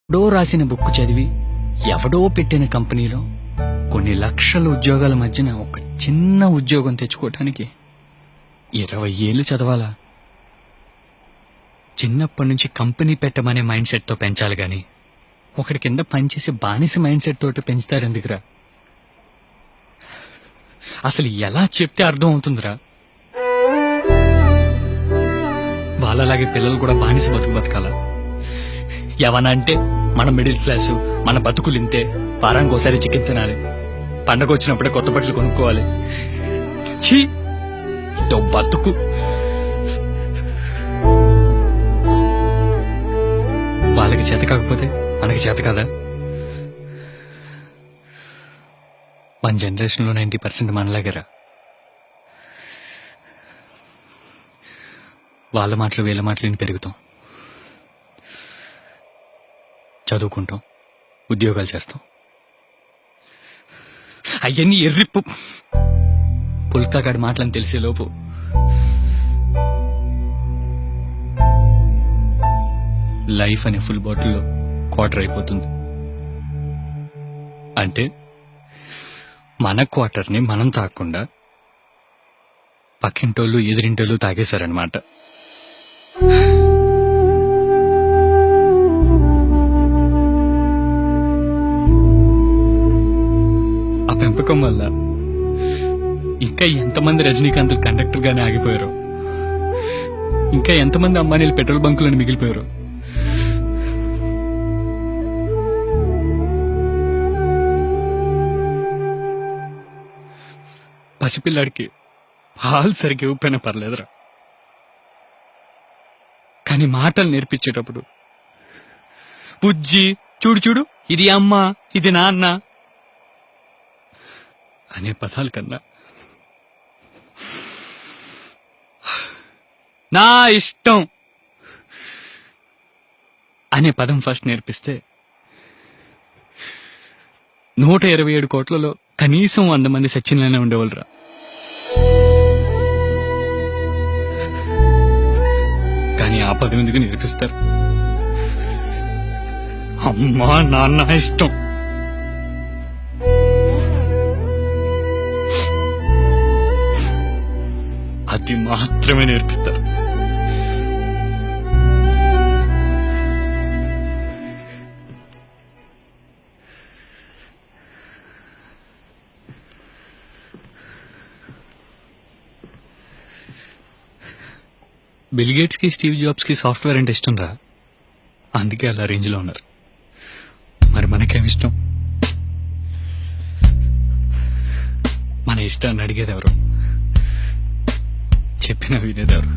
ఎవడో రాసిన బుక్ చదివి ఎవడో పెట్టిన కంపెనీలో కొన్ని లక్షల ఉద్యోగాల మధ్యన ఒక చిన్న ఉద్యోగం తెచ్చుకోవటానికి 20 ఏళ్ళు చదవాలా? చిన్నప్పటి నుంచి కంపెనీ పెట్టమనే మైండ్ సెట్ తో పెంచాలి గాని ఒకటి కింద పనిచేసి బానిస మైండ్ సెట్ తోటి పెంచుతారు ఎందుకురా? అసలు ఎలా చెప్తే అర్థం అవుతుందిరా? వాళ్ళలాగే పిల్లలు కూడా బానిస బతకాల. ఎవనంటే మన మిడిల్ క్లాసు, మన బతుకులు ఇంతే, వారానికి ఒకసారి చికెన్ తినాలి, పండగ వచ్చినప్పుడే కొత్త బట్టలు కొనుక్కోవాలి. ఛీ, ఇదో బతుకు. వాళ్ళకి చేత కాకపోతే మనకి చేత కదా? మన జనరేషన్లో 90% మనలాగేరా. వాళ్ళ మాటలు వీళ్ళ మాటలు విని పెరుగుతాం, చదువుకుంటాం, ఉద్యోగాలు చేస్తాం. అవన్నీ ఎర్రిప్పు పుల్కాగాడి మాటలని తెలిసేలోపు లైఫ్ అనే ఫుల్ బాటిల్లో క్వార్టర్ అయిపోతుంది. అంటే మన క్వార్టర్ని మనం తాగకుండా పక్కింటోళ్ళు ఎదిరింటోళ్ళు తాగేశారనమాట. ఆ పెంపకం వల్ల ఇంకా ఎంతమంది రజనీకాంత్ కండక్టర్ గానే ఆగిపోయారు, ఇంకా ఎంతమంది అమ్మాయిలు పెట్రోల్ బంకులను మిగిలిపోయారు. పసిపిల్లాడికి పాలు సరిగ్గా ఇవ్వకపోయినా పర్లేదురా, కానీ మాటలు నేర్పించేటప్పుడు బుజ్జి, చూడు చూడు, ఇది అమ్మ, ఇది నాన్న అనే పదాల కన్నా నా ఇష్టం అనే పదం ఫస్ట్ నేర్పిస్తే 127 కోట్లలో కనీసం 100 మంది సచిన్లోనే ఉండేవాళ్ళరా. కానీ ఆ పదం ఎందుకు నేర్పిస్తారు? అమ్మా నాన్న ఇష్టం. అది మాత్రమే నేర్పిస్తారు. బిల్ గేట్స్ కి, స్టీవ్ జాబ్స్ కి సాఫ్ట్వేర్ అంటే ఇష్టం రా, అందుకే అలా రేంజ్ లో ఉన్నారు. మరి మనకేమి ఇష్టం? మన ఇష్టాన్ని అడిగేది ఎవరు, చెప్పిన వినేదెవరు?